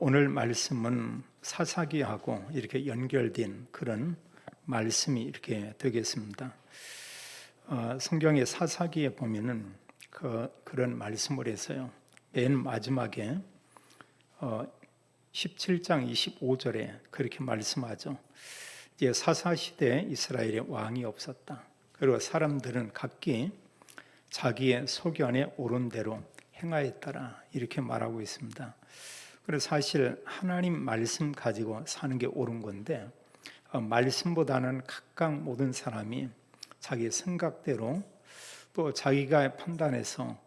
오늘 말씀은 사사기하고 이렇게 연결된 그런 말씀이 이렇게 되겠습니다. 성경의 사사기에 보면은 그런 말씀을 해서요. 맨 마지막에 17장 25절에 그렇게 말씀하죠. 이제 사사 시대에 이스라엘에 왕이 없었다. 그리고 사람들은 각기 자기의 소견에 옳은 대로 행하였더라. 이렇게 말하고 있습니다. 그래서 사실 하나님 말씀 가지고 사는 게 옳은 건데 말씀보다는 각각 모든 사람이 자기 생각대로 또 자기가 판단해서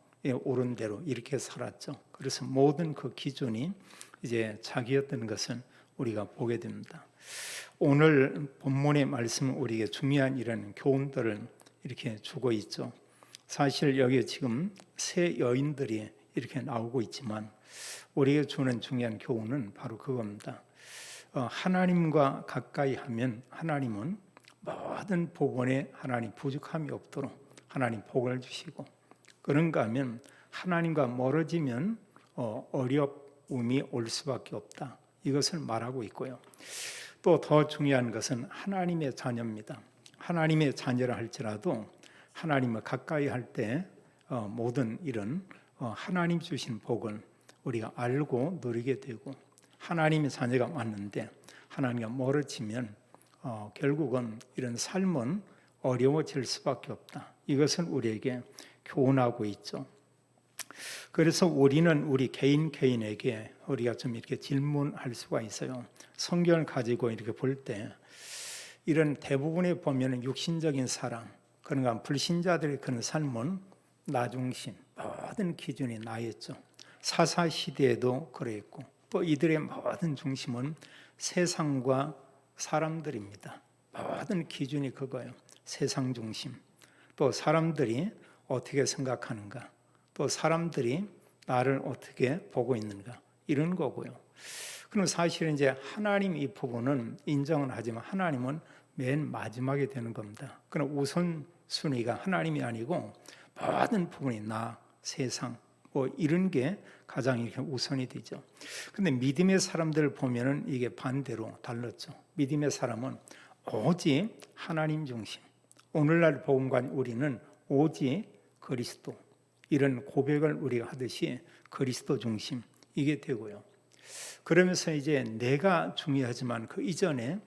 옳은 대로 이렇게 살았죠. 그래서 모든 그 기준이 이제 자기였던 것을 우리가 보게 됩니다. 오늘 본문의 말씀은 우리에게 중요한 이런 교훈들을 이렇게 주고 있죠. 사실 여기 지금 세 여인들이 이렇게 나오고 있지만 우리에게 주는 중요한 교훈은 바로 그겁니다. 하나님과 가까이 하면 하나님은 모든 복원에 하나님 부족함이 없도록 하나님 복을 주시고, 그런가 하면 하나님과 멀어지면 어려움이 올 수밖에 없다. 이것을 말하고 있고요. 또 더 중요한 것은 하나님의 자녀입니다. 하나님의 자녀라 할지라도 하나님을 가까이 할 때 모든 이런 하나님 주신 복을 우리가 알고 누리게 되고, 하나님의 자녀가 맞는데 하나님과 멀어지면 결국은 이런 삶은 어려워질 수밖에 없다. 이것을 우리에게 교훈하고 있죠. 그래서 우리는 우리 개인에게 우리가 좀 이렇게 질문할 수가 있어요. 성경을 가지고 이렇게 볼 때 이런 대부분에 보면 육신적인 사랑, 그러니까 불신자들의 그런 삶은 나 중심, 모든 기준이 나였죠. 사사 시대에도 그랬고, 또 이들의 모든 중심은 세상과 사람들입니다. 모든 기준이 그거예요. 세상 중심. 또 사람들이 어떻게 생각하는가, 또 사람들이 나를 어떻게 보고 있는가, 이런 거고요. 그럼 사실은 이제 하나님 이 부분은 인정은 하지만 하나님은 맨 마지막에 되는 겁니다. 그럼 우선순위가 하나님이 아니고 모든 부분이 나, 세상, 이런 게 가장 이렇게 우선이 되죠. 근데 믿음의 사람들을 보면은 이게 반대로 달랐죠. 믿음의 사람은 오직 하나님 중심. 오늘날 복음과 우리는 오직 그리스도, 이런 고백을 우리가 하듯이 그리스도 중심, 이게 되고요. 그러면서 이제 내가 중요하지만 그 이전에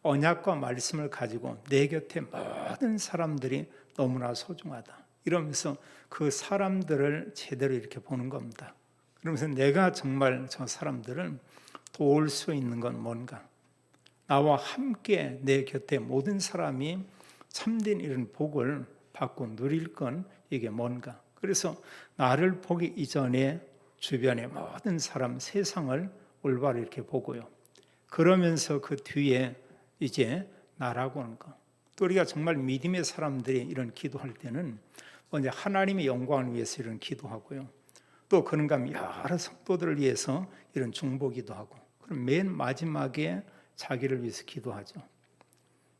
언약과 말씀을 가지고 내 곁에 모든 사람들이 너무나 소중하다. 이러면서 그 사람들을 제대로 이렇게 보는 겁니다. 그러면서 내가 정말 저 사람들을 도울 수 있는 건 뭔가? 나와 함께 내 곁에 모든 사람이 참된 이런 복을 받고 누릴 건 이게 뭔가? 그래서 나를 보기 이전에 주변의 모든 사람, 세상을 올바로 이렇게 보고요. 그러면서 그 뒤에 이제 나라고 하는 거. 또 우리가 정말 믿음의 사람들이 이런 기도할 때는 먼저 하나님의 영광을 위해서 이런 기도하고요. 또 그런가 하면 여러 성도들을 위해서 이런 중보기도 하고, 그럼 맨 마지막에 자기를 위해서 기도하죠.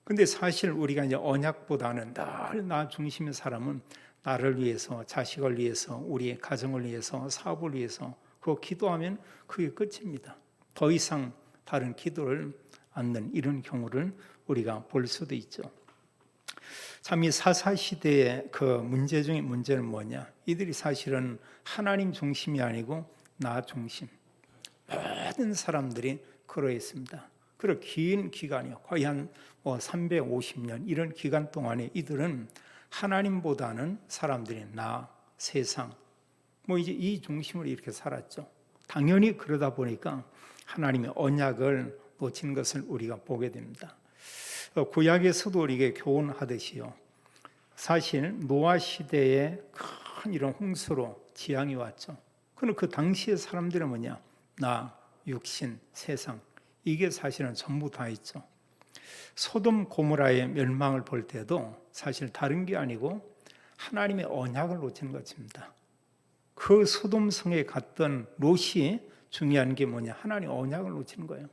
근데 사실 우리가 이제 언약보다는 늘 나 중심의 사람은 나를 위해서, 자식을 위해서, 우리의 가정을 위해서, 사업을 위해서 그거 기도하면 그게 끝입니다. 더 이상 다른 기도를 않는 이런 경우를 우리가 볼 수도 있죠. 참 이 사사 시대의 그 문제 중에 문제는 뭐냐? 이들이 사실은 하나님 중심이 아니고 나 중심. 모든 사람들이 그러했습니다. 그리고 긴 기간이요, 거의 한 350년 이런 기간 동안에 이들은 하나님보다는 사람들이 나, 세상, 이제 이 중심으로 이렇게 살았죠. 당연히 그러다 보니까 하나님의 언약을 놓친 것을 우리가 보게 됩니다. 구약에서도 우리에게 교훈하듯이요, 사실 노아 시대에 큰 이런 홍수로 재앙이 왔죠. 그럼 그 당시의 사람들은 뭐냐? 나, 육신, 세상, 이게 사실은 전부 다 있죠. 소돔 고모라의 멸망을 볼 때도 사실 다른 게 아니고 하나님의 언약을 놓친 것입니다. 그 소돔 성에 갔던 롯이 중요한 게 뭐냐? 하나님 언약을 놓친 거예요.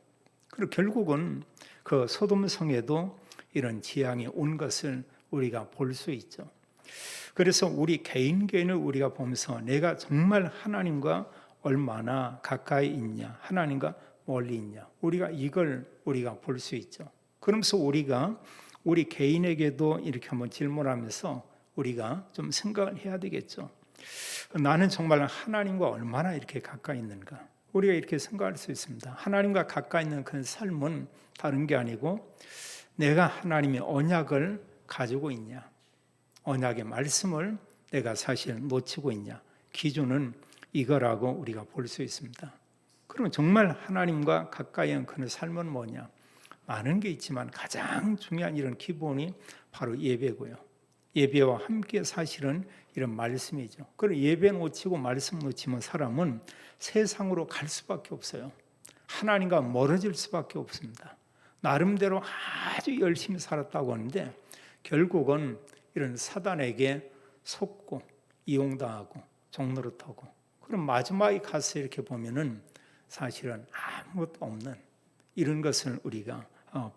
그리고 결국은 그 소돔 성에도 이런 재앙이 온 것을 우리가 볼 수 있죠. 그래서 우리 개인을 우리가 보면서 내가 정말 하나님과 얼마나 가까이 있냐, 하나님과 멀리 있냐, 이걸 우리가 볼 수 있죠. 그러면서 우리가 우리 개인에게도 이렇게 한번 질문하면서 우리가 좀 생각을 해야 되겠죠. 나는 정말 하나님과 얼마나 이렇게 가까이 있는가? 우리가 이렇게 생각할 수 있습니다. 하나님과 가까이 있는 그 삶은 다른 게 아니고 내가 하나님의 언약을 가지고 있냐, 언약의 말씀을 내가 사실 놓치고 있냐, 기준은 이거라고 우리가 볼 수 있습니다. 그러면 정말 하나님과 가까이 한 그 삶은 뭐냐? 많은 게 있지만 가장 중요한 이런 기본이 바로 예배고요. 예배와 함께 사실은 이런 말씀이죠. 그리고 예배 놓치고 말씀 놓치면 사람은 세상으로 갈 수밖에 없어요. 하나님과 멀어질 수밖에 없습니다. 나름대로 아주 열심히 살았다고 하는데 결국은 이런 사단에게 속고 이용당하고 종노릇하고, 그럼 마지막에 가서 이렇게 보면은 사실은 아무것도 없는 이런 것을 우리가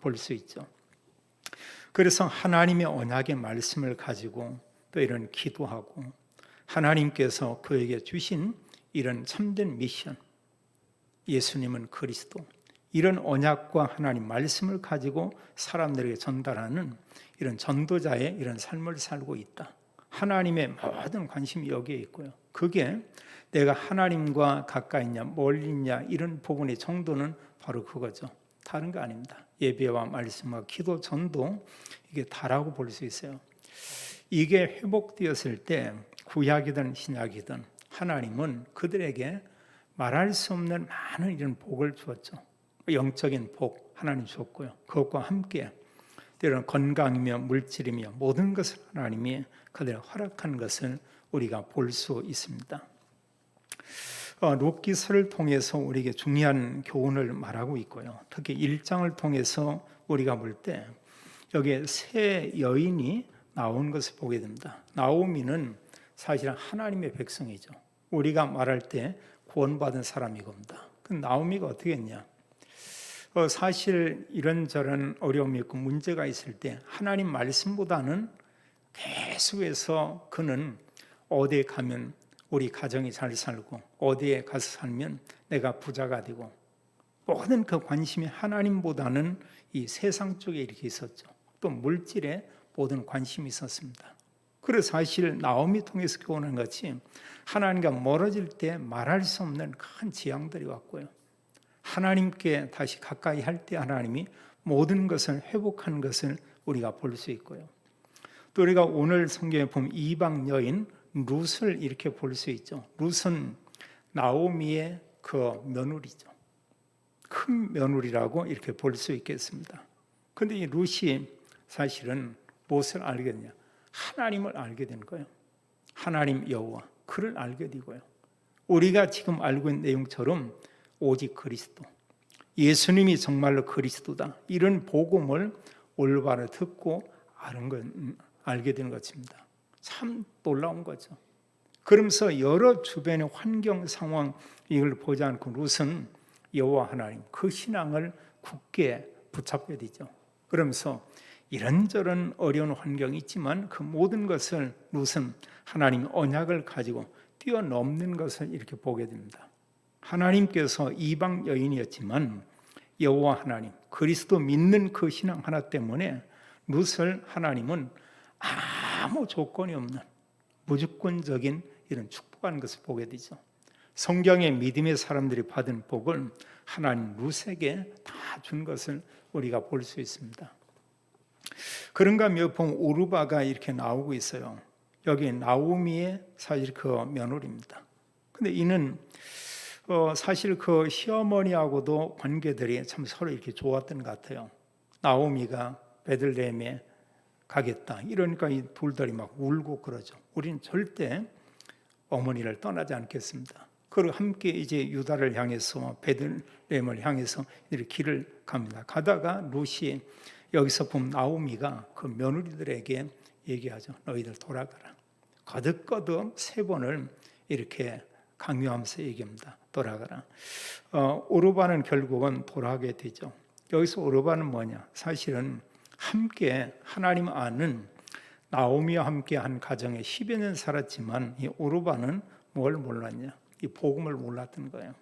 볼 수 있죠. 그래서 하나님의 언약의 말씀을 가지고 또 이런 기도하고 하나님께서 그에게 주신 이런 참된 미션, 예수님은 그리스도, 이런 언약과 하나님 말씀을 가지고 사람들에게 전달하는 이런 전도자의 이런 삶을 살고 있다. 하나님의 모든 관심이 여기에 있고요. 그게 내가 하나님과 가까이 있냐 멀리 있냐 이런 부분의 정도는 바로 그거죠. 다른 거 아닙니다. 예배와 말씀과 기도, 전도, 이게 다라고 볼 수 있어요. 이게 회복되었을 때 구약이든 신약이든 하나님은 그들에게 말할 수 없는 많은 이런 복을 주었죠. 영적인 복 하나님 주었고요. 그것과 함께 때로는 건강이며 물질이며 모든 것을 하나님이 그들에게 허락한 것을 우리가 볼 수 있습니다. 룻기서를 통해서 우리에게 중요한 교훈을 말하고 있고요. 특히 1장을 통해서 우리가 볼 때 여기에 세 여인이 나온 것을 보게 됩니다. 나오미는 사실은 하나님의 백성이죠. 우리가 말할 때 구원받은 사람이 겁니다. 그 나오미가 어떻게 했냐? 사실 이런저런 어려움이 있고 문제가 있을 때 하나님 말씀보다는 계속해서 그는 어디에 가면 우리 가정이 잘 살고 어디에 가서 살면 내가 부자가 되고 모든 그 관심이 하나님보다는 이 세상 쪽에 이렇게 있었죠. 또 물질에 모든 관심이 있었습니다. 그래서 사실 나오미 통해서 교훈한 것이 하나님과 멀어질 때 말할 수 없는 큰 재앙들이 왔고요. 하나님께 다시 가까이 할 때 하나님이 모든 것을 회복하는 것을 우리가 볼 수 있고요. 또 우리가 오늘 성경에 보면 이방 여인 룻을 이렇게 볼 수 있죠. 룻은 나오미의 그 며느리죠. 큰 며느리라고 이렇게 볼 수 있겠습니다. 그런데 이 룻이 사실은 무엇을 알겠냐? 하나님을 알게 된 거예요. 하나님 여호와, 그를 알게 되고요. 우리가 지금 알고 있는 내용처럼 오직 그리스도, 예수님이 정말로 그리스도다, 이런 복음을 올바로 듣고 알게 되는 것입니다. 참 놀라운 거죠. 그러면서 여러 주변의 환경 상황 이걸 보지 않고 룻은 여호와 하나님 그 신앙을 굳게 붙잡게 되죠. 그러면서 이런저런 어려운 환경이 있지만 그 모든 것을 룻은 하나님 언약을 가지고 뛰어넘는 것을 이렇게 보게 됩니다. 하나님께서 이방 여인이었지만 여호와 하나님 그리스도 믿는 그 신앙 하나 때문에 룻을 하나님은 아무 조건이 없는 무조건적인 이런 축복하는 것을 보게 되죠. 성경의 믿음의 사람들이 받은 복을 하나님 룻에게 다 준 것을 우리가 볼 수 있습니다. 그런가 하면 보면 오르바가 이렇게 나오고 있어요. 여기 나오미의 사실 그 며느리입니다. 근데 이는 사실 그 시어머니하고도 관계들이 참 서로 이렇게 좋았던 것 같아요. 나오미가 베들레헴에 가겠다 이러니까 이 둘들이 막 울고 그러죠. 우리는 절대 어머니를 떠나지 않겠습니다. 그리고 함께 이제 유다를 향해서 베들레헴을 향해서 이렇게 길을 갑니다. 가다가 룻이 여기서 보면 나오미가 그 며느리들에게 얘기하죠. 너희들 돌아가라. 거듭거듭 3번을 이렇게 강요하면서 얘기합니다. 돌아가라. 오르바는 결국은 돌아가게 되죠. 여기서 오르바는 뭐냐? 사실은 함께 하나님 아는 나오미와 함께 한 가정에 10여 년 살았지만 이 오르바는 뭘 몰랐냐? 이 복음을 몰랐던 거예요.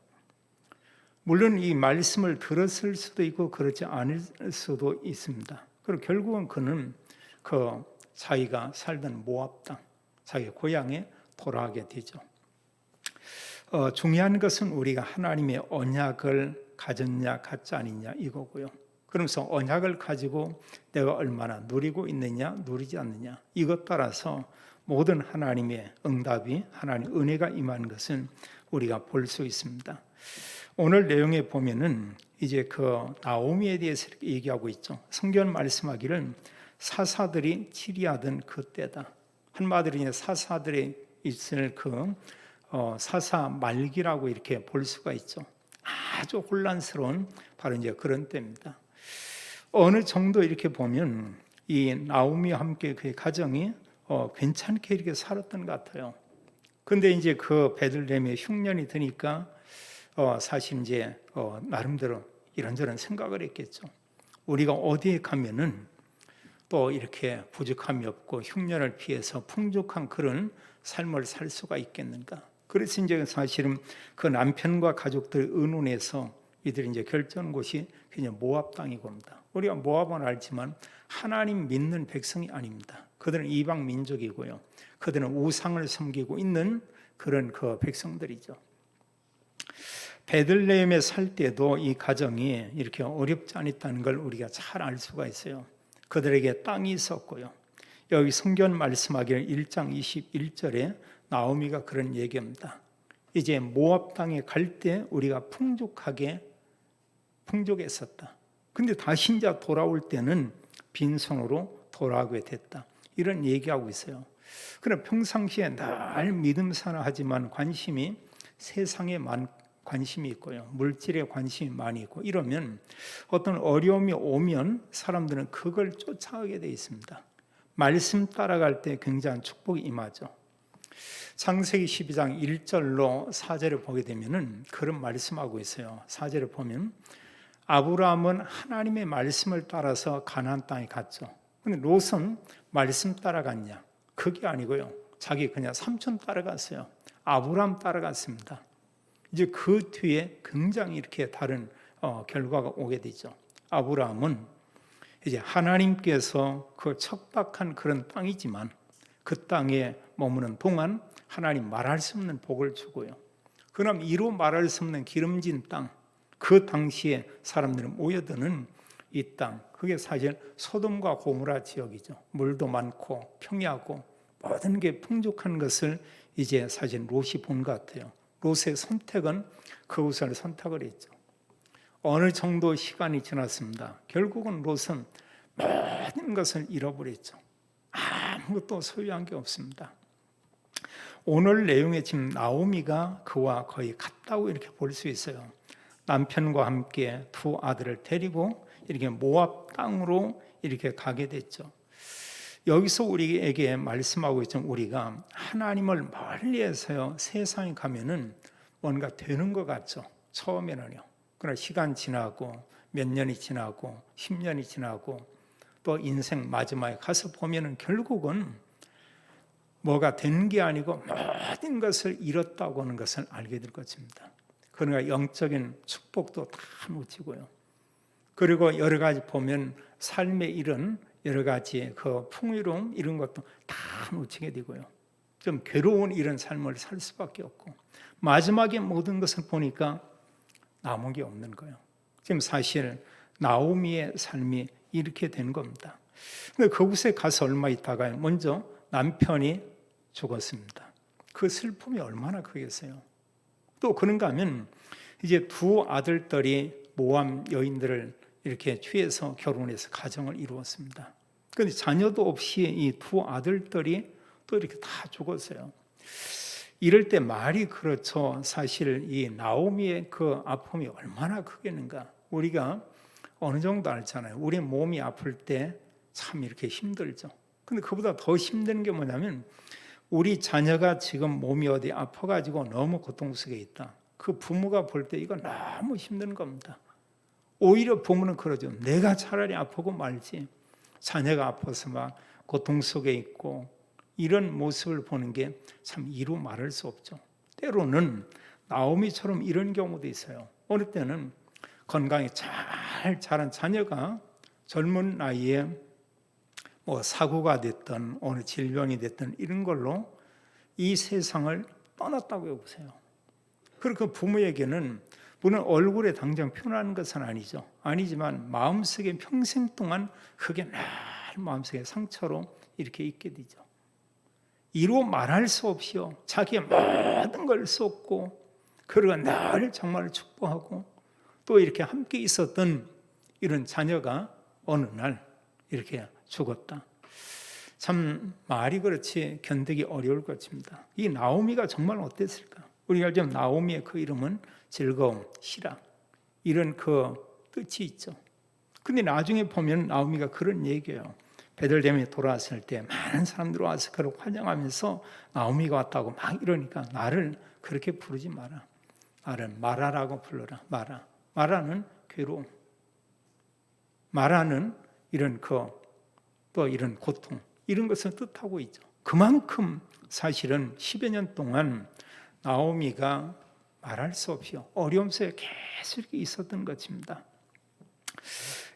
물론 이 말씀을 들었을 수도 있고 그렇지 않을 수도 있습니다. 그리고 결국은 그는 그 자기가 살던 모압 땅, 자기 고향에 돌아가게 되죠. 중요한 것은 우리가 하나님의 언약을 가졌냐 갖지 않느냐 이거고요. 그러면서 언약을 가지고 내가 얼마나 누리고 있느냐 누리지 않느냐 이것 따라서 모든 하나님의 응답이 하나님 은혜가 임한 것은 우리가 볼 수 있습니다. 오늘 내용에 보면은 이제 그 나오미에 대해서 이렇게 얘기하고 있죠. 성경 말씀하기를 사사들이 치리하던 그때다. 한마디로 이제 사사들이 있을 그 사사 말기라고 이렇게 볼 수가 있죠. 아주 혼란스러운 바로 이제 그런 때입니다. 어느 정도 이렇게 보면 이 나오미와 함께 그 가정이 괜찮게 이렇게 살았던 것 같아요. 근데 이제 그 베들레헴에 흉년이 드니까 사실 이제 나름대로 이런저런 생각을 했겠죠. 우리가 어디에 가면은 또 이렇게 부족함이 없고 흉년을 피해서 풍족한 그런 삶을 살 수가 있겠는가? 그래서 이제 사실은 그 남편과 가족들 의논해서 이들이 이제 결정한 곳이 그냥 모압 땅이고 합니다. 우리가 모압은 알지만 하나님 믿는 백성이 아닙니다. 그들은 이방 민족이고요. 그들은 우상을 섬기고 있는 그런 그 백성들이죠. 베들레헴에 살 때도 이 가정이 이렇게 어렵지 않았다는 걸 우리가 잘 알 수가 있어요. 그들에게 땅이 있었고요. 여기 성경 말씀하기를 1장 21절에 나오미가 그런 얘기합니다. 이제 모압 땅에 갈 때 우리가 풍족했었다. 근데 다시 이제 돌아올 때는 빈손으로 돌아오게 됐다. 이런 얘기하고 있어요. 그럼 평상시에 늘 믿음사나 하지만 관심이 세상에 관심이 있고요. 물질에 관심이 많이 있고 이러면 어떤 어려움이 오면 사람들은 그걸 쫓아가게 돼 있습니다. 말씀 따라갈 때 굉장한 축복이 임하죠. 창세기 12장 1절로 4절을 보게 되면은 그런 말씀하고 있어요. 4절을 보면 아브라함은 하나님의 말씀을 따라서 가나안 땅에 갔죠. 근데 롯은 말씀 따라갔냐? 그게 아니고요. 자기 그냥 삼촌 따라갔어요. 아브라함 따라갔습니다. 이제 그 뒤에 굉장히 이렇게 다른 결과가 오게 되죠. 아브라함은 이제 하나님께서 그 척박한 그런 땅이지만 그 땅에 머무는 동안 하나님 말할 수 없는 복을 주고요. 그럼 이루 말할 수 없는 기름진 땅, 그 당시에 사람들은 모여드는 이 땅, 그게 사실 소돔과 고모라 지역이죠. 물도 많고 평야고 모든 게 풍족한 것을 이제 사실 롯이 본 것 같아요. 롯의 선택은 그곳을 선택을 했죠. 어느 정도 시간이 지났습니다. 결국은 롯은 모든 것을 잃어버렸죠. 아무것도 소유한 게 없습니다. 오늘 내용에 지금 나오미가 그와 거의 같다고 이렇게 볼 수 있어요. 남편과 함께 두 아들을 데리고 이렇게 모압 땅으로 이렇게 가게 됐죠. 여기서 우리에게 말씀하고 있죠. 우리가 하나님을 멀리해서요 세상에 가면은 뭔가 되는 것 같죠. 처음에는요. 그러나 시간 지나고 몇 년이 지나고 10년이 지나고 또 인생 마지막에 가서 보면은 결국은 뭐가 된 게 아니고 모든 것을 잃었다고 하는 것을 알게 될 것입니다. 그러니까 영적인 축복도 다 놓치고요. 그리고 여러 가지 보면 삶의 일은 여러 가지 그 풍요로움 이런 것도 다 놓치게 되고요. 좀 괴로운 이런 삶을 살 수밖에 없고 마지막에 모든 것을 보니까 남은 게 없는 거예요. 지금 사실 나오미의 삶이 이렇게 된 겁니다. 근데 그곳에 가서 얼마 있다가 먼저 남편이 죽었습니다. 그 슬픔이 얼마나 크겠어요. 또 그런가 하면 이제 두 아들들이 모압 여인들을 이렇게 취해서 결혼해서 가정을 이루었습니다. 그런데 자녀도 없이 이 두 아들들이 또 이렇게 다 죽었어요. 이럴 때 말이 그렇죠. 사실 이 나오미의 그 아픔이 얼마나 크겠는가. 우리가 어느 정도 알잖아요. 우리 몸이 아플 때 참 이렇게 힘들죠. 근데 그보다 더 힘든 게 뭐냐면 우리 자녀가 지금 몸이 어디 아파가지고 너무 고통 속에 있다. 그 부모가 볼 때 이거 너무 힘든 겁니다. 오히려 부모는 그러죠. 내가 차라리 아프고 말지. 자녀가 아파서 막 고통 속에 있고 이런 모습을 보는 게 참 이루 말할 수 없죠. 때로는 나오미처럼 이런 경우도 있어요. 어느 때는 건강히 잘 자란 자녀가 젊은 나이에 뭐 사고가 됐든 어느 질병이 됐든 이런 걸로 이 세상을 떠났다고 해보세요. 그리고 그 부모에게는 물론 얼굴에 당장 표현하는 것은 아니지만 마음속에 평생 동안 그게 늘 마음속에 상처로 이렇게 있게 되죠. 이루 말할 수 없이요, 자기의 모든 걸 쏟고 그리고 늘 정말 축복하고 또 이렇게 함께 있었던 이런 자녀가 어느 날 이렇게 죽었다. 참 말이 그렇지 견디기 어려울 것입니다. 이 나오미가 정말 어땠을까? 우리가 알지만 나오미의 그 이름은 즐거움, 희락 이런 그 뜻이 있죠. 근데 나중에 보면 나오미가 그런 얘기예요. 베들레헴에 돌아왔을 때 많은 사람들이 와서 그를 환영하면서 나오미가 왔다고 막 이러니까 나를 그렇게 부르지 마라. 나를 마라라고 불러라. 마라는 괴로움. 마라는 이런 또 이런 고통 이런 것을 뜻하고 있죠. 그만큼 사실은 10여 년 동안 나오미가 말할 수 없이 어려움 속에 계속 있었던 것입니다.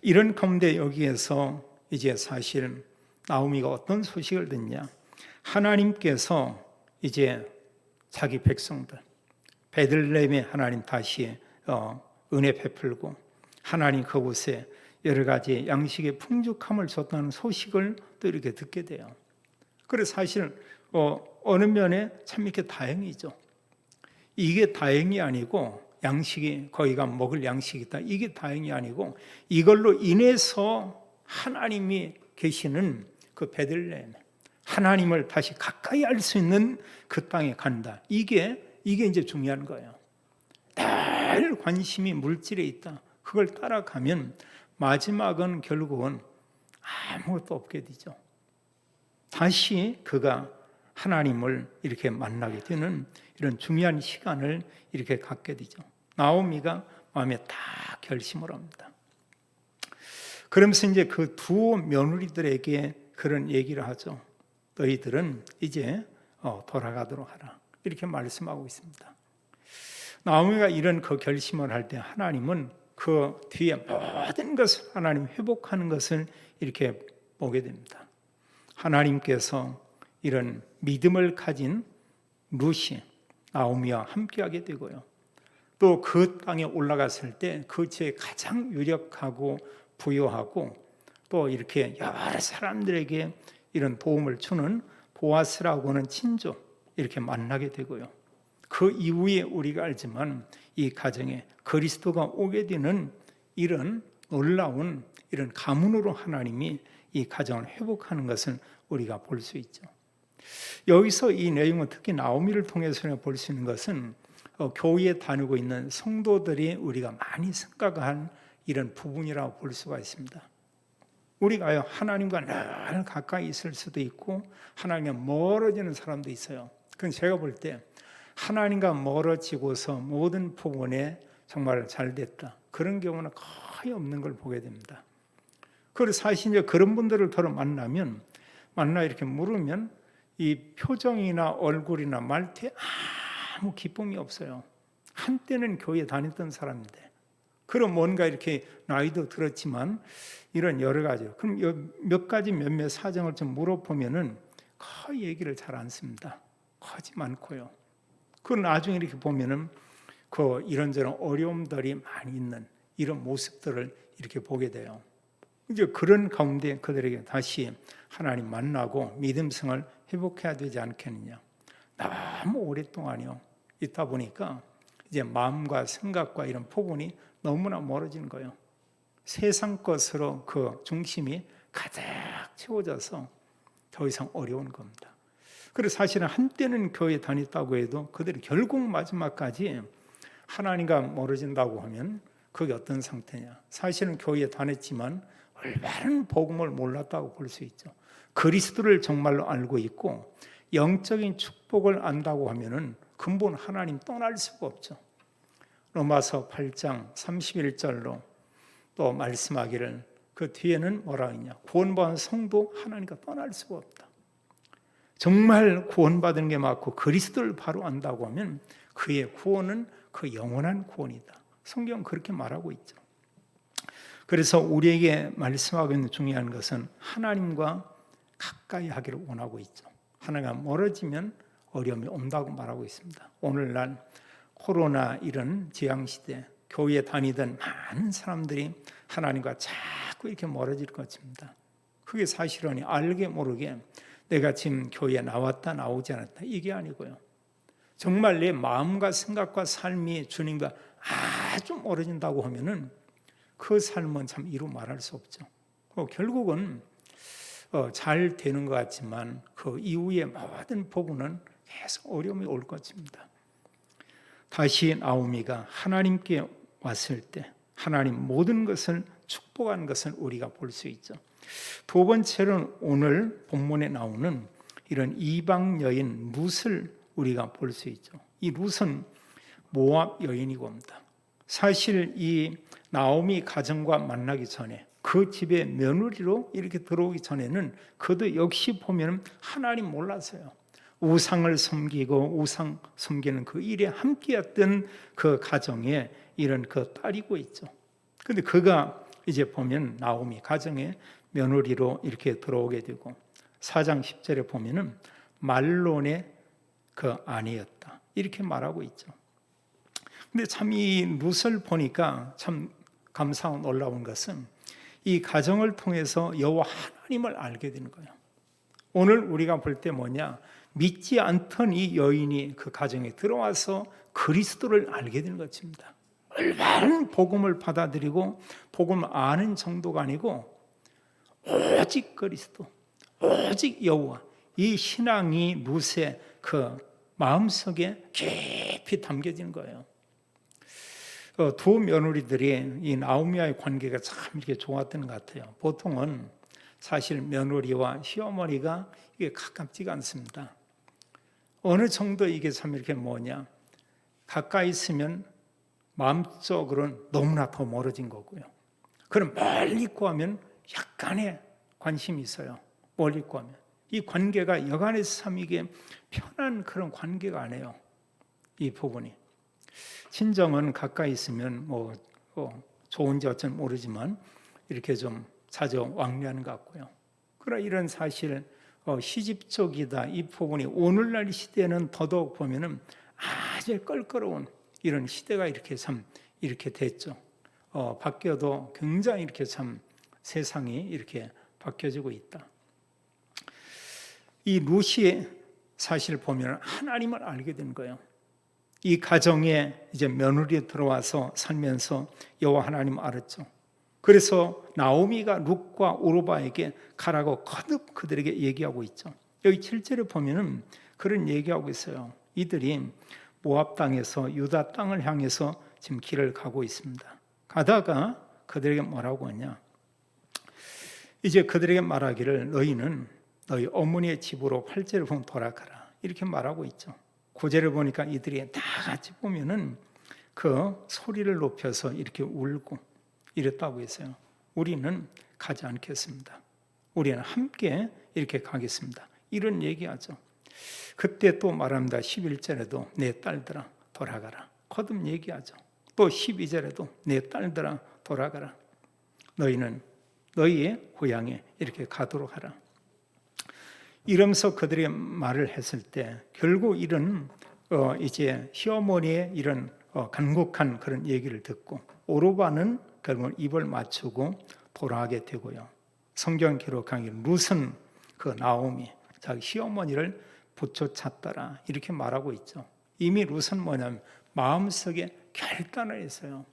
이런 가운데 여기에서 이제 사실 나오미가 어떤 소식을 듣냐? 하나님께서 이제 자기 백성들 베들레헴에 하나님 다시 은혜 베풀고 하나님 그곳에 여러 가지 양식의 풍족함을 줬다는 소식을 또 이렇게 듣게 돼요. 그래서 사실 어느 면에 참 이렇게 다행이죠. 이게 다행이 아니고 양식이 거기가 먹을 양식이 있다. 이게 다행이 아니고 이걸로 인해서 하나님이 계시는 그 베들레헴 하나님을 다시 가까이 알 수 있는 그 땅에 간다. 이게 이제 중요한 거예요. 늘 관심이 물질에 있다. 그걸 따라가면 마지막은 결국은 아무것도 없게 되죠. 다시 그가 하나님을 이렇게 만나게 되는 이런 중요한 시간을 이렇게 갖게 되죠. 나오미가 마음에 딱 결심을 합니다. 그러면서 이제 그 두 며느리들에게 그런 얘기를 하죠. 너희들은 이제 돌아가도록 하라. 이렇게 말씀하고 있습니다. 나오미가 이런 그 결심을 할 때 하나님은 그 뒤에 모든 것을 하나님 회복하는 것을 이렇게 보게 됩니다. 하나님께서 이런 믿음을 가진 룻이 나오미와 함께하게 되고요. 또 그 땅에 올라갔을 때 그 지에 가장 유력하고 부유하고 또 이렇게 여러 사람들에게 이런 도움을 주는 보아스라고 하는 친족 이렇게 만나게 되고요. 그 이후에 우리가 알지만 이 가정에 그리스도가 오게 되는 이런 놀라운 이런 가문으로 하나님이 이 가정을 회복하는 것을 우리가 볼 수 있죠. 여기서 이 내용은 특히 나오미를 통해서 볼 수 있는 것은 교회에 다니고 있는 성도들이 우리가 많이 생각한 이런 부분이라고 볼 수가 있습니다. 우리가 하나님과 늘 가까이 있을 수도 있고 하나님과 멀어지는 사람도 있어요. 그건 제가 볼 때 하나님과 멀어지고서 모든 부분에 정말 잘 됐다. 그런 경우는 거의 없는 걸 보게 됩니다. 그리고 사실 이제 그런 분들을 더러 만나 이렇게 물으면 이 표정이나 얼굴이나 말투에 아무 기쁨이 없어요. 한때는 교회에 다녔던 사람인데 그럼 뭔가 이렇게 나이도 들었지만 이런 여러 가지 그럼 몇 가지 몇몇 사정을 좀 물어보면은 거의 얘기를 잘 안 씁니다. 하지 많고요. 그 나중에 이렇게 보면은 그 이런저런 어려움들이 많이 있는 이런 모습들을 이렇게 보게 돼요. 이제 그런 가운데 그들에게 다시 하나님 만나고 믿음성을 회복해야 되지 않겠느냐. 너무 오랫동안요 있다 보니까 이제 마음과 생각과 이런 부분이 너무나 멀어지는 거예요. 세상 것으로 그 중심이 가득 채워져서 더 이상 어려운 겁니다. 그래서 사실은 한때는 교회에 다녔다고 해도 그들이 결국 마지막까지 하나님과 멀어진다고 하면 그게 어떤 상태냐. 사실은 교회에 다녔지만 올바른 복음을 몰랐다고 볼 수 있죠. 그리스도를 정말로 알고 있고 영적인 축복을 안다고 하면은 근본 하나님 떠날 수가 없죠. 로마서 8장 31절로 또 말씀하기를 그 뒤에는 뭐라 했냐. 구원받은 성도 하나님과 떠날 수가 없다. 정말 구원받은 게 맞고 그리스도를 바로 안다고 하면 그의 구원은 그 영원한 구원이다. 성경은 그렇게 말하고 있죠. 그래서 우리에게 말씀하고 있는 중요한 것은 하나님과 가까이 하기를 원하고 있죠. 하나가 멀어지면 어려움이 온다고 말하고 있습니다. 오늘날 코로나 이런 재앙시대 교회에 다니던 많은 사람들이 하나님과 자꾸 이렇게 멀어질 것입니다. 그게 사실은 알게 모르게 내가 지금 교회에 나왔다 나오지 않았다 이게 아니고요. 정말 내 마음과 생각과 삶이 주님과 아주 멀어진다고 하면은 그 삶은 참 이루 말할 수 없죠. 결국은 잘 되는 것 같지만 그 이후의 모든 부분은 계속 어려움이 올 것입니다. 다시 나오미가 하나님께 왔을 때 하나님 모든 것을 축복한 것을 우리가 볼 수 있죠. 두 번째로는 오늘 본문에 나오는 이런 이방 여인 룻을 우리가 볼 수 있죠. 이 룻은 모압 여인이고 합니다. 사실 이 나오미 가정과 만나기 전에 그 집에 며느리로 이렇게 들어오기 전에는 그도 역시 보면 하나님 몰랐어요. 우상을 섬기고 우상 섬기는 그 일에 함께했던 그 가정에 이런 그 딸이고 있죠. 근데 그가 이제 보면 나오미 가정에 며느리로 이렇게 들어오게 되고 4장 10절에 보면은 말론의 그 아내였다 이렇게 말하고 있죠. 근데 참 이 룻을 보니까 참 감사하고 놀라운 것은 이 가정을 통해서 여호와 하나님을 알게 되는 거예요. 오늘 우리가 볼 때 뭐냐, 믿지 않던 이 여인이 그 가정에 들어와서 그리스도를 알게 되는 것입니다. 올바른 복음을 받아들이고 복음을 아는 정도가 아니고 오직 그리스도, 오직 여호와, 이 신앙이 룻의 그 마음속에 깊이 담겨진 거예요. 두 며느리들이 이 나오미와의 관계가 참 이렇게 좋았던 것 같아요. 보통은 사실 며느리와 시어머니가 이게 가깝지가 않습니다. 어느 정도 이게 참 이렇게 뭐냐, 가까이 있으면 마음적으로는 너무나 더 멀어진 거고요. 그럼 멀리 있고 하면 약간의 관심이 있어요. 멀리 있고 하면 이 관계가 여간에서 참 이게 편한 그런 관계가 아니에요. 이 부분이. 친정은 가까이 있으면 뭐 좋은지 어쩐지 모르지만 이렇게 좀 자주 왕래하는 것 같고요. 그러나 이런 사실 시집적이다 이 부분이 오늘날 시대는 더더욱 보면은 아주 껄끄러운 이런 시대가 이렇게 참 이렇게 됐죠. 바뀌어도 굉장히 이렇게 참 세상이 이렇게 바뀌어지고 있다. 이 룻이 사실 보면 하나님을 알게 된 거예요. 이 가정에 이제 며느리에 들어와서 살면서 여호와 하나님 알았죠. 그래서 나오미가 룻과 오르바에게 가라고 거듭 그들에게 얘기하고 있죠. 여기 7절에 보면은 그런 얘기하고 있어요. 이들이 모압 땅에서 유다 땅을 향해서 지금 길을 가고 있습니다. 가다가 그들에게 뭐라고 하냐? 이제 그들에게 말하기를 너희는 너희 어머니의 집으로 8절을 보면 돌아가라 이렇게 말하고 있죠. 9절을 보니까 이들이 다 같이 보면은 그 소리를 높여서 이렇게 울고 이랬다고 했어요. 우리는 가지 않겠습니다. 우리는 함께 이렇게 가겠습니다. 이런 얘기하죠. 그때 또 말합니다. 11절에도 내 딸들아 돌아가라. 거듭 얘기하죠. 또 12절에도 내 딸들아 돌아가라. 너희는 너희의 고향에 이렇게 가도록 하라. 이러면서 그들의 말을 했을 때 결국 이런 이제 시어머니의 이런 간곡한 그런 얘기를 듣고 오르바는 결국 입을 맞추고 돌아가게 되고요. 성경 기록하기 룻은 그 나오미 자기 시어머니를 붙여찾더라 이렇게 말하고 있죠. 이미 룻은 뭐냐면 마음속에 결단을 했어요.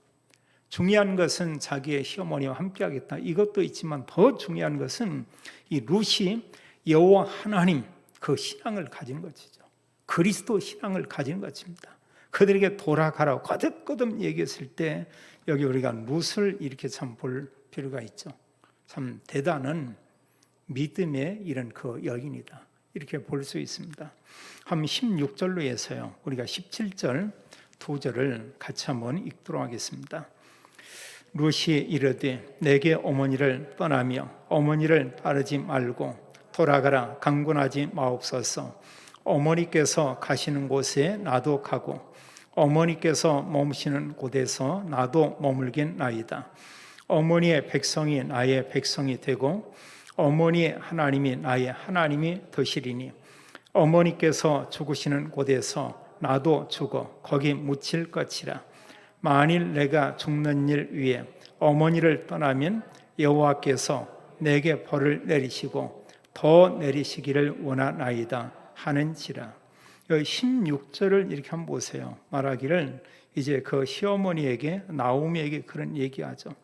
중요한 것은 자기의 시어머니와 함께하겠다 이것도 있지만 더 중요한 것은 이 룻이 여호와 하나님 그 신앙을 가진 것이죠. 그리스도 신앙을 가진 것입니다. 그들에게 돌아가라고 거듭거듭 얘기했을 때 여기 우리가 룻을 이렇게 참 볼 필요가 있죠. 참 대단한 믿음의 이런 그 여인이다 이렇게 볼 수 있습니다. 한 16절로 해서요 우리가 17절 2절을 같이 한번 읽도록 하겠습니다. 룻이 이르되 내게 어머니를 떠나며 어머니를 따르지 말고 돌아가라 강군하지 마옵소서. 어머니께서 가시는 곳에 나도 가고 어머니께서 머무시는 곳에서 나도 머물겠나이다. 어머니의 백성이 나의 백성이 되고 어머니의 하나님이 나의 하나님이 되시리니 어머니께서 죽으시는 곳에서 나도 죽어 거기 묻힐 것이라. 만일 내가 죽는 일 위에 어머니를 떠나면 여호와께서 내게 벌을 내리시고 더 내리시기를 원하나이다 하는지라. 16절을 이렇게 한번 보세요. 말하기를 이제 그 시어머니에게 나오미에게 그런 얘기하죠.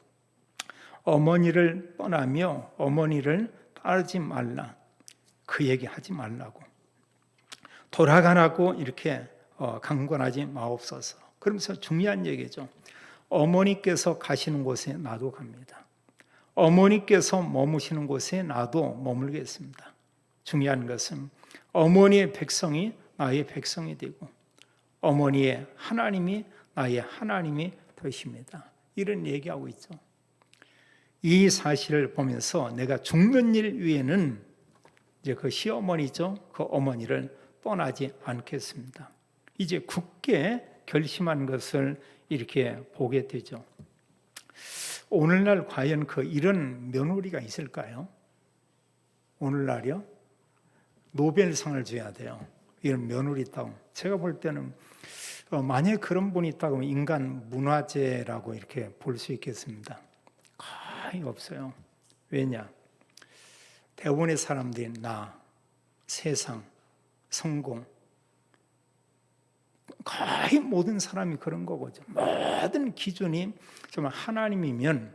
어머니를 떠나며 어머니를 따르지 말라. 그 얘기 하지 말라고. 돌아가라고 이렇게 강권하지 마옵소서. 그러면서 중요한 얘기죠. 어머니께서 가시는 곳에 나도 갑니다. 어머니께서 머무시는 곳에 나도 머물겠습니다. 중요한 것은 어머니의 백성이 나의 백성이 되고 어머니의 하나님이 나의 하나님이 되십니다. 이런 얘기하고 있죠. 이 사실을 보면서 내가 죽는 일 위에는 이제 그 시어머니죠. 그 어머니를 떠나지 않겠습니다. 이제 굳게 결심한 것을 이렇게 보게 되죠. 오늘날 과연 이런 며느리가 있을까요? 오늘날이요? 노벨상을 줘야 돼요. 이런 며느리 있다고. 제가 볼 때는 만약에 그런 분이 있다고 하면 인간 문화재라고 이렇게 볼 수 있겠습니다. 거의 없어요. 왜냐? 대부분의 사람들이 나, 세상, 성공, 거의 모든 사람이 그런 거죠. 모든 기준이 정말 하나님이면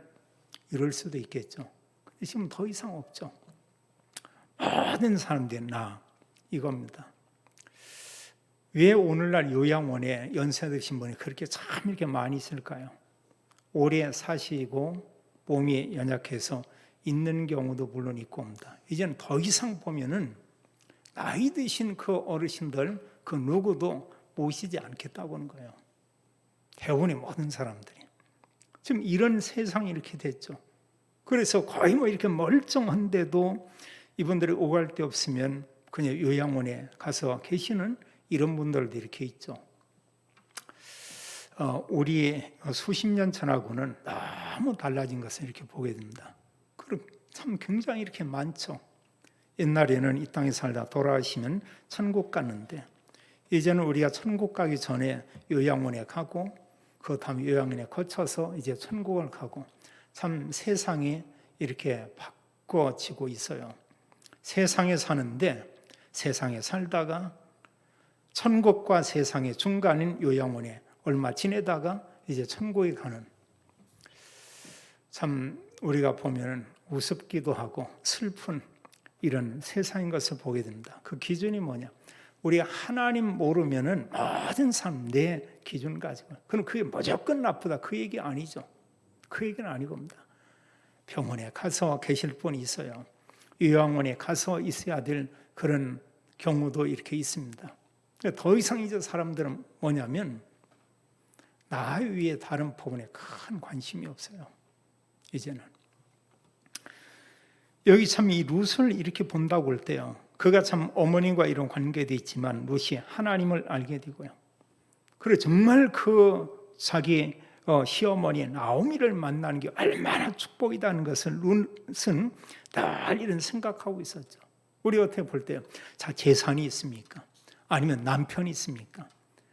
이럴 수도 있겠죠. 근데 지금 더 이상 없죠. 모든 사람들이 나, 이겁니다. 왜 오늘날 요양원에 연세 드신 분이 그렇게 참 이렇게 많이 있을까요? 오래 사시고 몸이 연약해서 있는 경우도 물론 있고 옵니다. 이제는 더 이상 보면은 나이 드신 그 어르신들 그 누구도 모시지 않겠다고 하는 거예요. 대부분의 모든 사람들이. 지금 이런 세상이 이렇게 됐죠. 그래서 거의 이렇게 멀쩡한데도 이분들이 오갈 데 없으면 그냥 요양원에 가서 계시는 이런 분들도 이렇게 있죠. 우리 수십 년 전하고는 너무 달라진 것을 이렇게 보게 됩니다. 참 굉장히 이렇게 많죠. 옛날에는 이 땅에 살다 돌아가시면 천국 갔는데 이제는 우리가 천국 가기 전에 요양원에 가고 그 다음에 요양원에 거쳐서 이제 천국을 가고 참 세상이 이렇게 바꿔지고 있어요. 세상에 사는데 세상에 살다가 천국과 세상의 중간인 요양원에 얼마 지내다가 이제 천국에 가는, 참 우리가 보면 우습기도 하고 슬픈 이런 세상인 것을 보게 됩니다. 그 기준이 뭐냐? 우리가 하나님 모르면은 모든 사람 내 기준 가지고, 그럼 그게 무조건 나쁘다 그 얘기 아니죠. 그 얘기는 아니겁니다. 병원에 가서 계실 분이 있어요. 요양원에 가서 있어야 될 그런 경우도 이렇게 있습니다. 더 이상 이제 사람들은 뭐냐면 나 위에 다른 부분에 큰 관심이 없어요. 이제는 여기 참 이 룻을 이렇게 본다고 할 때요, 그가 참 어머님과 이런 관계도 있지만 룻이 하나님을 알게 되고요. 그래 정말 그 자기 시어머니 나오미를 만나는 게 얼마나 축복이라는 것을 룻은 늘 이런 생각하고 있었죠. 우리 어떻게 볼 때요, 자 재산이 있습니까? 아니면 남편이 있습니까?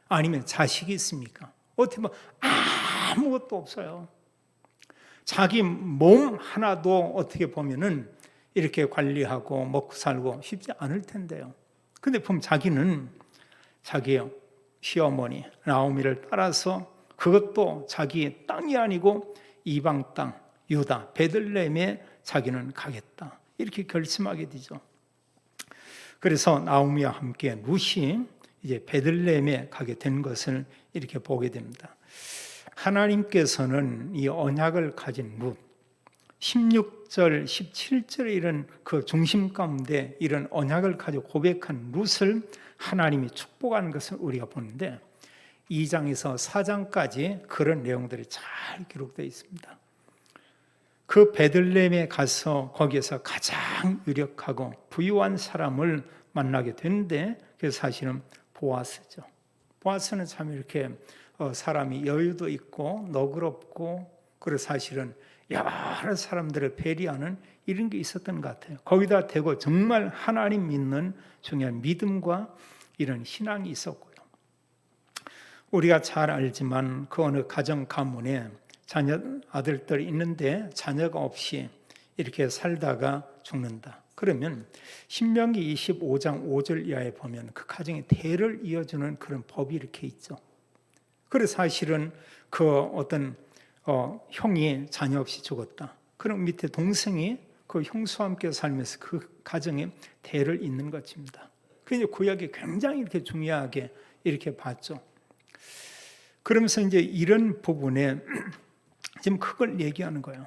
아니면 자식이 있습니까? 어떻게 보면 아무것도 없어요. 자기 몸 하나도 어떻게 보면은 이렇게 관리하고 먹고 살고 쉽지 않을 텐데요. 근데 보면 자기는 자기 시어머니 나오미를 따라서, 그것도 자기 땅이 아니고 이방 땅 유다 베들레헴에 자기는 가겠다 이렇게 결심하게 되죠. 그래서 나오미와 함께 룻이 이제 베들레헴에 가게 된 것을 이렇게 보게 됩니다. 하나님께서는 이 언약을 가진 룻 16절, 17절에 이런 그 중심 가운데 이런 언약을 가지고 고백한 룻을 하나님이 축복하는 것을 우리가 보는데 2장에서 4장까지 그런 내용들이 잘 기록되어 있습니다. 그 그 베들레헴에 가서 거기에서 가장 유력하고 부유한 사람을 만나게 되는데 그게 사실은 보아스죠. 보아스는 참 이렇게 사람이 여유도 있고 너그럽고 그리고 사실은 여러 사람들을 배려하는 이런 게 있었던 것 같아요. 거기다 대고 정말 하나님 믿는 중요한 믿음과 이런 신앙이 있었고요. 우리가 잘 알지만 그 어느 가정 가문에 자녀 아들들이 있는데 자녀가 없이 이렇게 살다가 죽는다. 그러면 신명기 25장 5절 이하에 보면 그 가정의 대를 이어주는 그런 법이 이렇게 있죠. 그래서 사실은 그 어떤 형이 자녀 없이 죽었다. 그럼 밑에 동생이 그 형수와 함께 살면서 그 가정의 대를 잇는 것입니다. 그래서 구약이 굉장히 이렇게 중요하게 이렇게 봤죠. 그러면서 이제 이런 부분에 지금 그걸 얘기하는 거예요.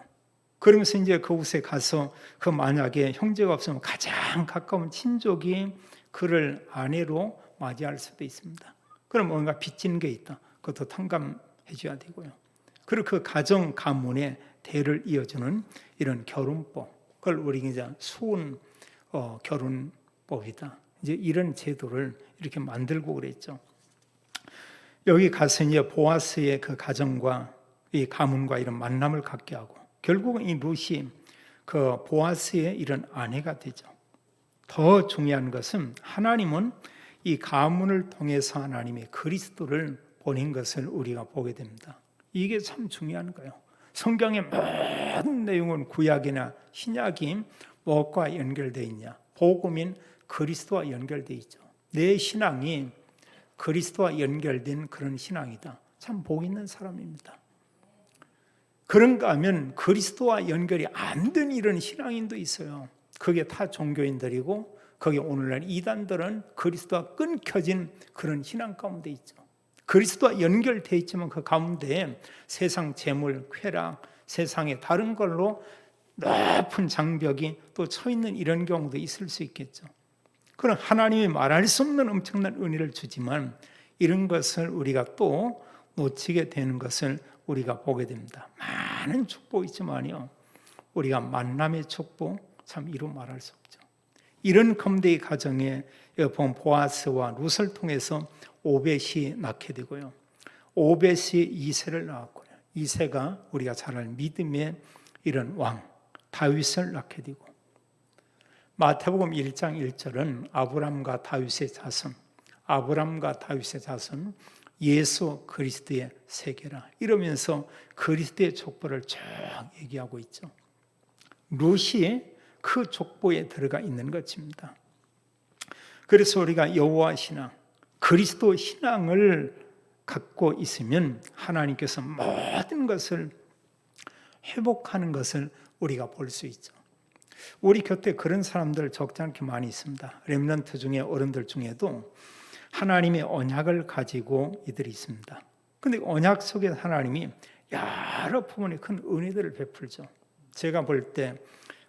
그러면서 이제 그곳에 가서 그 만약에 형제가 없으면 가장 가까운 친족이 그를 아내로 맞이할 수도 있습니다. 그럼 뭔가 빚진 게 있다. 그것도 탕감해 줘야 되고요. 그리고 그 가정 가문의 대를 이어주는 이런 결혼법, 그걸 우리 이제 수혼 결혼법이다. 이제 이런 제도를 이렇게 만들고 그랬죠. 여기 가서 이제 보아스의 그 가정과 이 가문과 이런 만남을 갖게 하고 결국은 이 룻이 그 보아스의 이런 아내가 되죠. 더 중요한 것은 하나님은 이 가문을 통해서 하나님이 그리스도를 보낸 것을 우리가 보게 됩니다. 이게 참 중요한 거예요. 성경의 모든 내용은 구약이나 신약이 무엇과 연결되어 있냐? 복음인 그리스도와 연결되어 있죠. 내 신앙이 그리스도와 연결된 그런 신앙이다. 참 복 있는 사람입니다. 그런가 하면 그리스도와 연결이 안 된 이런 신앙인도 있어요. 그게 타 종교인들이고 거기 오늘날 이단들은 그리스도와 끊겨진 그런 신앙 가운데 있죠. 그리스도와 연결되어 있지만 그 가운데 세상 재물, 쾌락, 세상의 다른 걸로 높은 장벽이 또 쳐 있는 이런 경우도 있을 수 있겠죠. 그럼 하나님이 말할 수 없는 엄청난 은혜를 주지만 이런 것을 우리가 또 놓치게 되는 것을 우리가 보게 됩니다. 많은 축복이 있지만요, 우리가 만남의 축복 참 이루 말할 수 없죠. 이런 가운데의 가정에 본 보아스와 룻을 통해서 오벳이 낳게 되고요. 오벳이 이새를 낳았고요. 이새가 우리가 잘 아는 믿음의 이런 왕 다윗을 낳게 되고, 마태복음 1장 1절은 아브람과 다윗의 자손, 아브람과 다윗의 자손, 예수 그리스도의 세계라 이러면서 그리스도의 족보를 쭉 얘기하고 있죠. 룻이 그 족보에 들어가 있는 것입니다. 그래서 우리가 여호와 신앙, 그리스도 신앙을 갖고 있으면 하나님께서 모든 것을 회복하는 것을 우리가 볼 수 있죠. 우리 곁에 그런 사람들 적지 않게 많이 있습니다. 렘넌트 중에 어른들 중에도 하나님의 언약을 가지고 이들이 있습니다. 그런데 언약 속에 하나님이 여러 부분의 큰 은혜들을 베풀죠. 제가 볼 때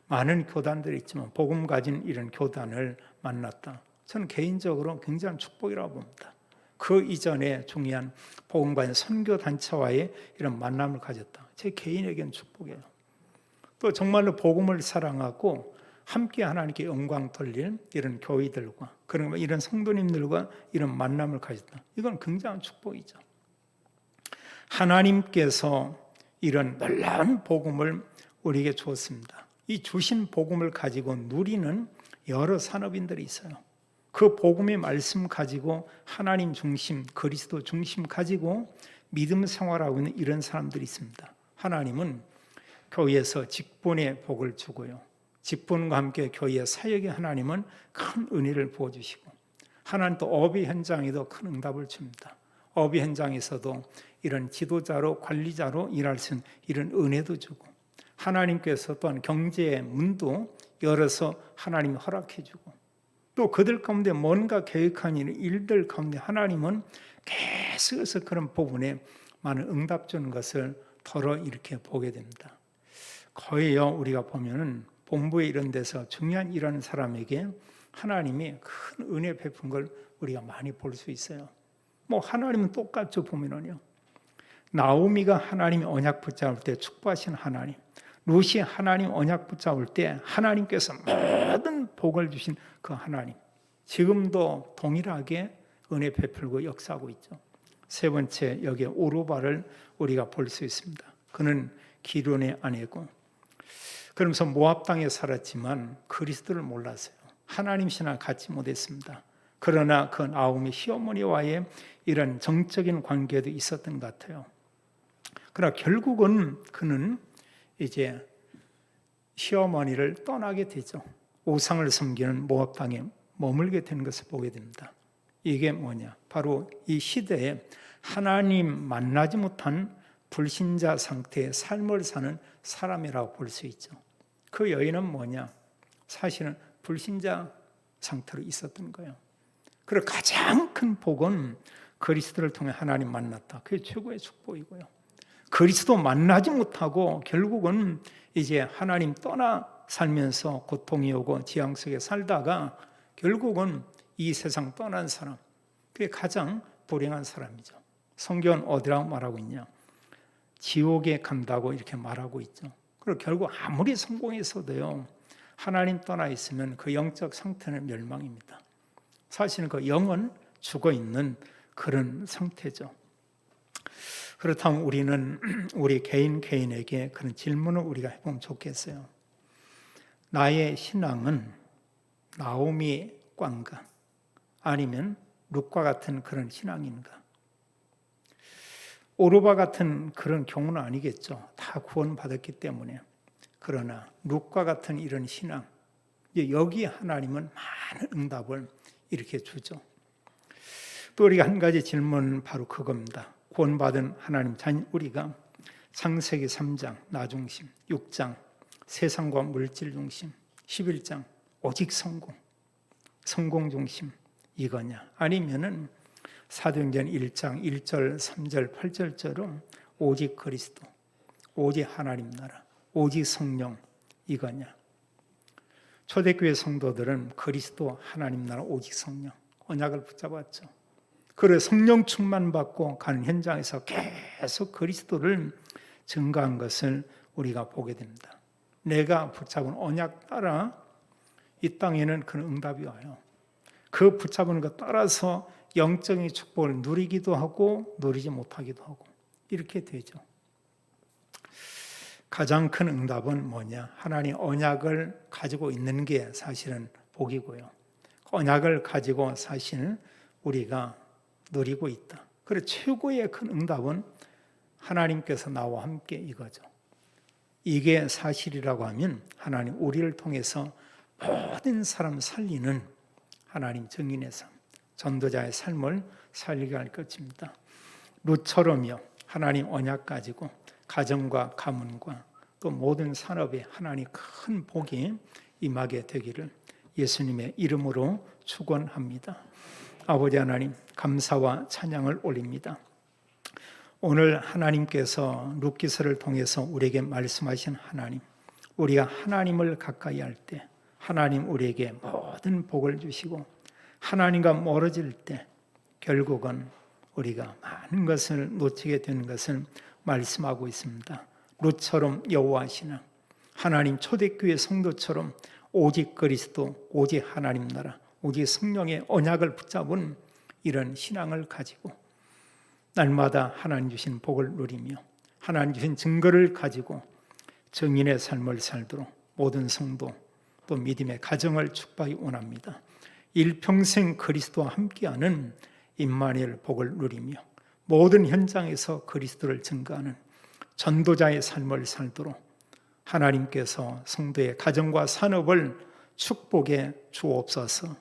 많은 교단들이 있지만 복음 가진 이런 교단을 만났다. 저는 개인적으로 굉장한 축복이라고 봅니다. 그 이전에 중요한 복음 가진 선교 단체와의 이런 만남을 가졌다. 제 개인에게는 축복이에요. 또 정말로 복음을 사랑하고 함께 하나님께 영광 돌릴 이런 교회들과 그런 이런 성도님들과 이런 만남을 가졌다. 이건 굉장한 축복이죠. 하나님께서 이런 놀라운 복음을 우리에게 주었습니다. 이 주신 복음을 가지고 누리는 여러 산업인들이 있어요. 그 복음의 말씀 가지고 하나님 중심, 그리스도 중심 가지고 믿음 생활하고 있는 이런 사람들이 있습니다. 하나님은 교회에서 직분의 복을 주고요. 직분과 함께 교회의 사역에 하나님은 큰 은혜를 부어주시고, 하나님 또 업의 현장에도 큰 응답을 줍니다. 업의 현장에서도 이런 지도자로 관리자로 일할 수 있는 이런 은혜도 주고, 하나님께서 또한 경제의 문도 열어서 하나님이 허락해 주고, 또 그들 가운데 뭔가 계획한 일들 가운데 하나님은 계속해서 그런 부분에 많은 응답 주는 것을 더러 이렇게 보게 됩니다. 거의요, 우리가 보면은 본부에 이런 데서 중요한 일하는 사람에게 하나님이 큰 은혜 베푼 걸 우리가 많이 볼 수 있어요. 뭐 하나님은 똑같죠. 보면은요, 나오미가 하나님의 언약 붙잡을 때 축복하신 하나님, 룻이 하나님 언약 붙잡을 때 하나님께서 모든 복을 주신 그 하나님, 지금도 동일하게 은혜 베풀고 역사하고 있죠. 세 번째, 여기에 오르바를 우리가 볼 수 있습니다. 그는 기론의 아내고, 그러면서 모압 땅에 살았지만 그리스도를 몰랐어요. 하나님 신앙을 갖지 못했습니다. 그러나 그 나오미 시어머니와의 이런 정적인 관계도 있었던 것 같아요. 그러나 결국은 그는 이제 시어머니를 떠나게 되죠. 우상을 섬기는 모압 땅에 머물게 되는 것을 보게 됩니다. 이게 뭐냐? 바로 이 시대에 하나님 만나지 못한 불신자 상태의 삶을 사는 사람이라고 볼 수 있죠. 그 여인은 뭐냐? 사실은 불신자 상태로 있었던 거예요. 그리고 가장 큰 복은 그리스도를 통해 하나님 만났다. 그게 최고의 축복이고요. 그리스도 만나지 못하고 결국은 이제 하나님 떠나 살면서 고통이 오고 지향 속에 살다가 결국은 이 세상 떠난 사람, 그게 가장 불행한 사람이죠. 성경은 어디라고 말하고 있냐? 지옥에 간다고 이렇게 말하고 있죠. 그리고 결국 아무리 성공했어도요, 하나님 떠나 있으면 그 영적 상태는 멸망입니다. 사실은 그 영은 죽어 있는 그런 상태죠. 그렇다면 우리는 우리 개인에게 그런 질문을 우리가 해보면 좋겠어요. 나의 신앙은 나오미 꽝가 아니면 룻과 같은 그런 신앙인가? 오르바 같은 그런 경우는 아니겠죠. 다 구원받았기 때문에. 그러나 룻과 같은 이런 신앙, 여기 하나님은 많은 응답을 이렇게 주죠. 또 우리가 한 가지 질문은 바로 그겁니다. 구원받은 하나님 자녀 우리가 창세기 3장 나 중심, 6장 세상과 물질 중심, 11장 오직 성공 중심 이거냐? 아니면은 사도행전 1장 1절, 3절, 8절처럼 오직 그리스도, 오직 하나님 나라, 오직 성령 이거냐? 초대교회 성도들은 그리스도, 하나님 나라, 오직 성령 언약을 붙잡았죠. 그래서 성령 충만 받고 가는 현장에서 계속 그리스도를 증거한 것을 우리가 보게 됩니다. 내가 붙잡은 언약 따라 이 땅에는 그런 응답이 와요. 그 붙잡은 것 따라서 영적인 축복을 누리기도 하고 누리지 못하기도 하고 이렇게 되죠. 가장 큰 응답은 뭐냐? 하나님 언약을 가지고 있는 게 사실은 복이고요. 언약을 가지고 사실 우리가 누리고 있다. 그래서 최고의 큰 응답은 하나님께서 나와 함께 이거죠. 이게 사실이라고 하면 하나님 우리를 통해서 모든 사람 살리는 하나님 증인의 삶, 전도자의 삶을 살리게 할 것입니다. 룻처럼요, 하나님 언약 가지고 가정과 가문과 또 모든 산업에 하나님 큰 복이 임하게 되기를 예수님의 이름으로 축원합니다. 아버지 하나님, 감사와 찬양을 올립니다. 오늘 하나님께서 룻기서를 통해서 우리에게 말씀하신 하나님, 우리가 하나님을 가까이 할 때 하나님 우리에게 모든 복을 주시고 하나님과 멀어질 때 결국은 우리가 많은 것을 놓치게 되는 것을 말씀하고 있습니다. 룻처럼 여호와 신앙, 하나님 초대교회 성도처럼 오직 그리스도, 오직 하나님 나라, 오직 성령의 언약을 붙잡은 이런 신앙을 가지고 날마다 하나님 주신 복을 누리며 하나님 주신 증거를 가지고 증인의 삶을 살도록 모든 성도 또 믿음의 가정을 축복하기 원합니다. 일평생 그리스도와 함께하는 임마누엘 복을 누리며 모든 현장에서 그리스도를 증거하는 전도자의 삶을 살도록 하나님께서 성도의 가정과 산업을 축복해 주옵소서.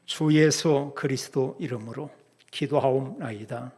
주 예수 그리스도 이름으로 기도하옵나이다.